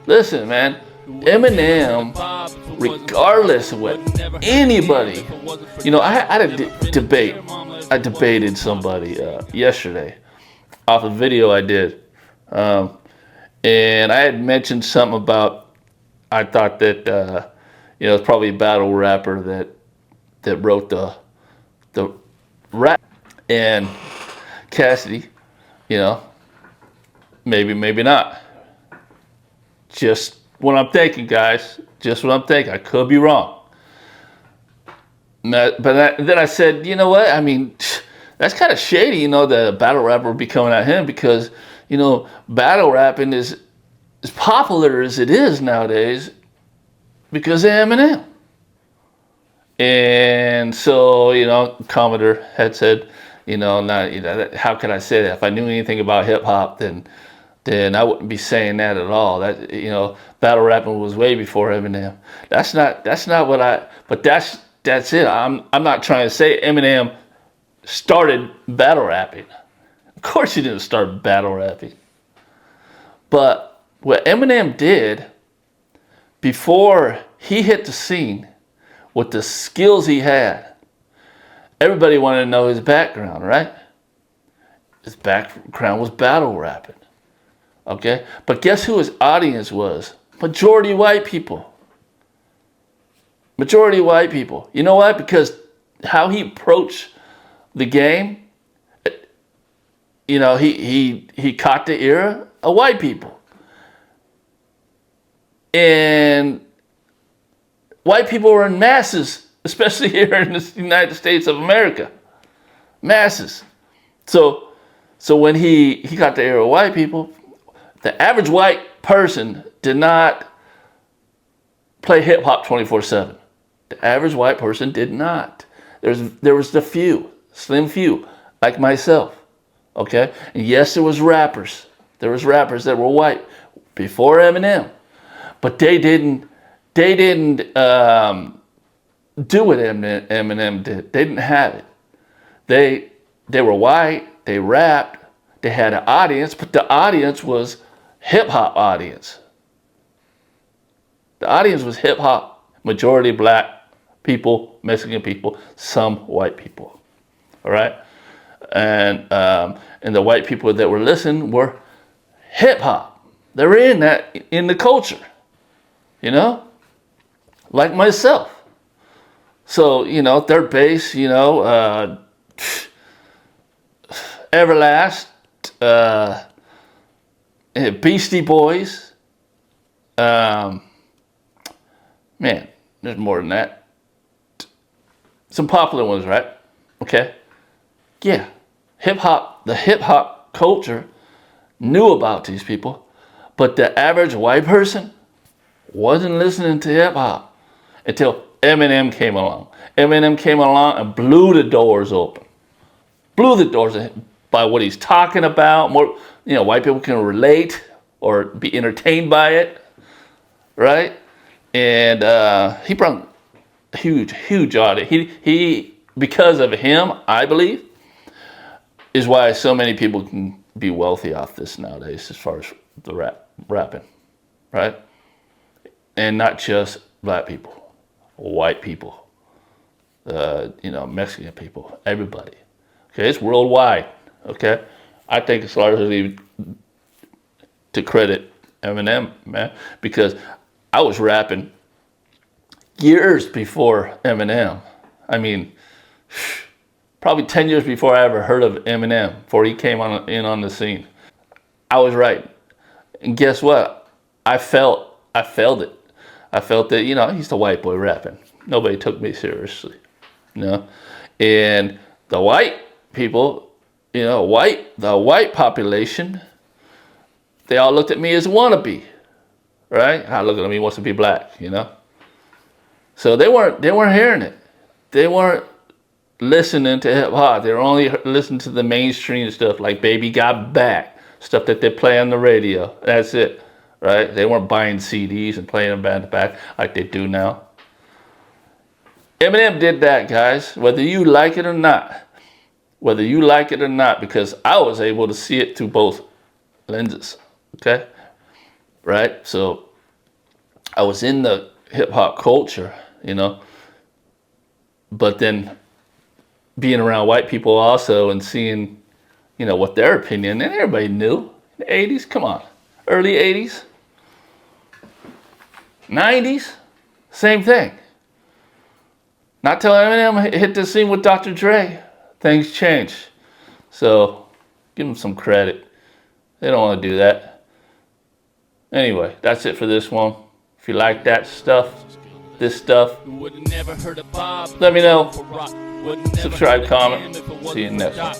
Listen, man, Eminem, regardless of what anybody, I had a debate. I debated somebody yesterday off a video I did. And I had mentioned something about, I thought that, it's probably a battle rapper that wrote the rap. And Cassidy, maybe not. Just what I'm thinking, guys. Just what I'm thinking. I could be wrong. But then I said, you know what? I mean, that's kind of shady, the battle rapper would be coming at him because, battle rapping is as popular as it is nowadays because of Eminem. And so, Commodore had said, how can I say that? If I knew anything about hip hop, then I wouldn't be saying that at all. That battle rapping was way before Eminem. That's not what but that's it. I'm not trying to say Eminem started battle rapping. Of course he didn't start battle rapping. But what Eminem did before he hit the scene with the skills he had, everybody wanted to know his background, right? His background was battle rapping. Okay? But guess who his audience was? Majority white people. Majority white people. You know what? Because how he approached the game, he caught the ear of white people. And white people were in masses, especially here in the United States of America. Masses. So when he got the ear of white people, the average white person did not play hip hop 24/7. The average white person did not. There was the few, slim few, like myself. Okay? And yes, there was rappers. There was rappers that were white before Eminem. But they didn't do what Eminem did. They didn't have it. They were white, they rapped, they had an audience, but the audience was hip-hop audience. The audience was hip-hop, majority black people, Mexican people, some white people. All right? And the white people that were listening were hip-hop. They were in the culture, like myself. So, third base, Everlast, Beastie Boys. Man, there's more than that. Some popular ones, right? Okay. Yeah. The hip hop culture knew about these people, but the average white person wasn't listening to hip hop until Eminem came along. Eminem came along and blew the doors open. Blew the doors by what he's talking about. More, white people can relate or be entertained by it, right? And he brought a huge audience. He, because of him, I believe, is why so many people can be wealthy off this nowadays, as far as the rapping, right? And not just black people, white people, Mexican people, everybody. Okay, it's worldwide. Okay, I think it's largely to credit Eminem, man, because I was rapping years before Eminem. I mean, probably 10 years before I ever heard of Eminem, before he came in on the scene. I was right, and guess what? I felt it. I felt that he's the white boy rapping. Nobody took me seriously, and the white people, the white population, they all looked at me as a wannabe, right? I look at me wants to be black, So they weren't hearing it. They weren't listening to hip hop. They were only listening to the mainstream stuff like Baby Got Back, stuff that they play on the radio. That's it, right? They weren't buying CDs and playing them back to back like they do now. Eminem did that, guys, whether you like it or not. Whether you like it or not, because I was able to see it through both lenses, okay? Right? So I was in the hip hop culture, you know, but then being around white people also and seeing, you know, what their opinion, and everybody knew. The 80s, come on. Early 80s. 90s, same thing. Not till Eminem hit the scene with Dr. Dre, things changed. So, give them some credit. They don't want to do that. Anyway, that's it for this one. If you like that stuff, this stuff, let me know. Subscribe, comment. See you next one.